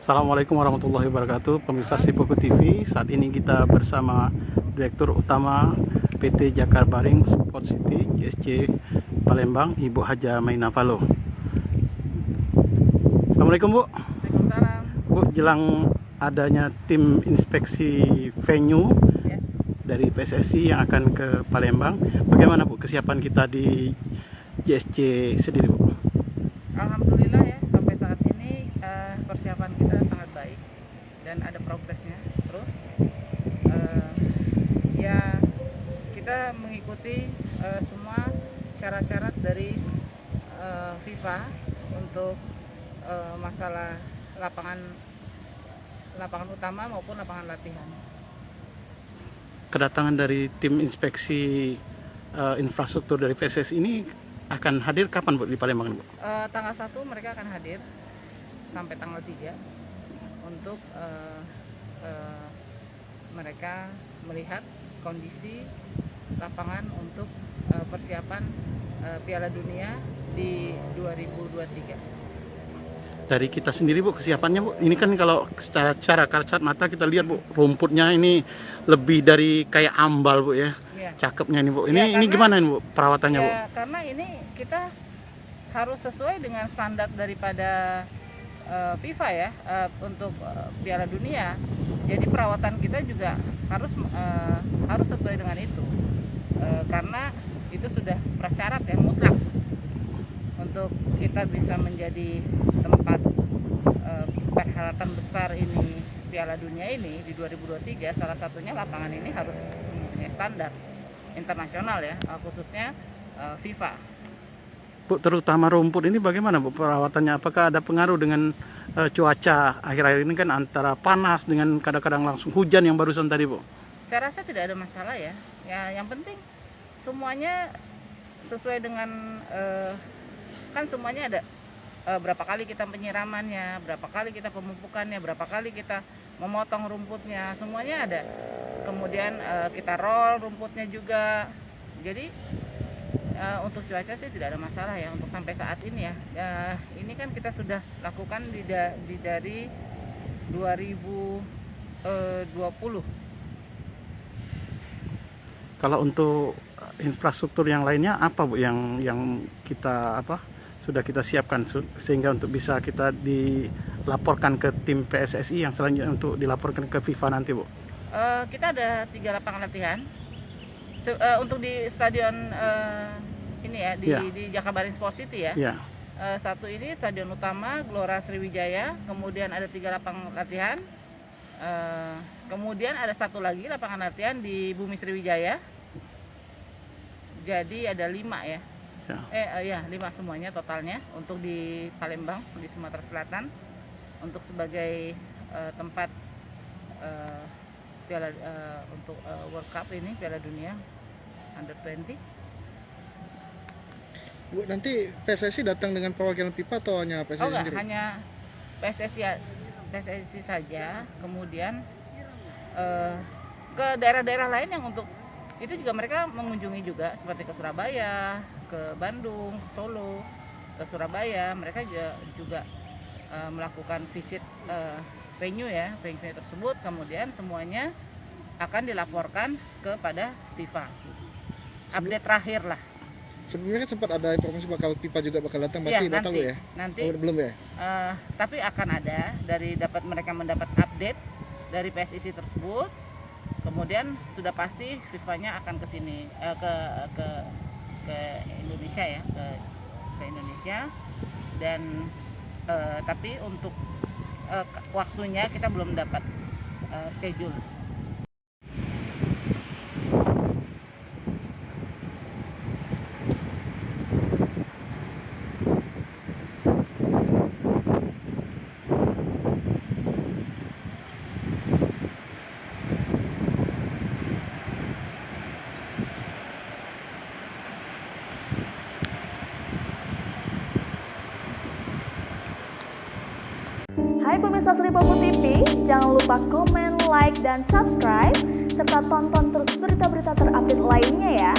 Assalamualaikum warahmatullahi wabarakatuh. Pemirsa Sripoku TV, saat ini kita bersama Direktur Utama PT Jakarbaring Support City JSC Palembang, Ibu Haja Maina Falo. Assalamualaikum Bu. Waalaikumsalam. Bu, jelang adanya tim inspeksi venue Ya. dari PSSI yang akan ke Palembang, bagaimana Bu kesiapan kita di JSC sendiri Bu? Alhamdulillah ya, sampai saat ini persiapan kita sangat baik dan ada progresnya terus. Ya, kita mengikuti semua syarat-syarat dari FIFA untuk masalah lapangan utama maupun lapangan latihan. Kedatangan dari tim inspeksi infrastruktur dari PSSI ini akan hadir kapan Bu di Palembang Bu? Tanggal 1 mereka akan hadir sampai tanggal 3 untuk mereka melihat kondisi lapangan untuk persiapan Piala Dunia di 2023. Dari kita sendiri Bu, kesiapannya Bu, ini kan kalau secara kasat mata kita lihat Bu, rumputnya ini lebih dari kayak ambal Bu ya, Ya. cakepnya ini Bu. Ya, Ini gimana ini Bu perawatannya Bu? Ya, karena ini kita harus sesuai dengan standar daripada FIFA ya, untuk Piala Dunia. Jadi perawatan kita juga harus sesuai dengan itu, karena itu sudah prasyarat yang mutlak untuk kita bisa menjadi tempat perhelatan besar ini Piala Dunia ini di 2023. Salah satunya lapangan ini harus mempunyai standar internasional ya, khususnya FIFA. Bu, terutama rumput ini bagaimana Bu perawatannya? Apakah ada pengaruh dengan cuaca akhir-akhir ini kan antara panas dengan kadang-kadang langsung hujan yang barusan tadi Bu? Saya rasa tidak ada masalah ya. Ya, yang penting semuanya sesuai dengan kan semuanya ada berapa kali kita penyiramannya, berapa kali kita pemupukannya, berapa kali kita memotong rumputnya, semuanya ada. Kemudian kita roll rumputnya juga. Jadi untuk cuaca sih tidak ada masalah ya untuk sampai saat ini ya. Ini kan kita sudah lakukan dari 2020. Kalau untuk infrastruktur yang lainnya apa Bu yang kita sudah kita siapkan sehingga untuk bisa kita dilaporkan ke tim PSSI yang selanjutnya untuk dilaporkan ke FIFA nanti Bu? Kita ada 3 lapangan latihan untuk di stadion ini ya di Jakabaring Sport City ya. Ya. Satu ini stadion utama Gelora Sriwijaya, kemudian ada 3 lapangan latihan. Kemudian ada satu lagi lapangan latihan di Bumi Sriwijaya. Jadi ada 5 ya. Ya. 5 semuanya totalnya untuk di Palembang di Sumatera Selatan untuk sebagai tempat Piala untuk World Cup ini Piala Dunia Under 20. Bu, nanti PSSI datang dengan perwakilan FIFA atau hanya PSSI enggak, sendiri? hanya PSSI saja. Kemudian ke daerah-daerah lain yang untuk itu juga mereka mengunjungi juga, seperti ke Surabaya, ke Bandung, ke Solo, ke Surabaya. Mereka juga melakukan visit venue tersebut. Kemudian semuanya akan dilaporkan kepada FIFA. Update terakhir lah. Sebelumnya kan sempat ada informasi bakal FIFA juga bakal datang, berarti Ya, batal Bu ya? nanti. Oh, belum ya? Tapi akan ada mereka mendapat update dari PSSI tersebut. Kemudian sudah pasti FIFA-nya akan ke sini ke Indonesia ya, ke Indonesia. Dan tapi untuk waktunya kita belum dapat schedule. Hai pemirsa Sripoku TV, jangan lupa komen, like, dan subscribe, serta tonton terus berita-berita terupdate lainnya ya.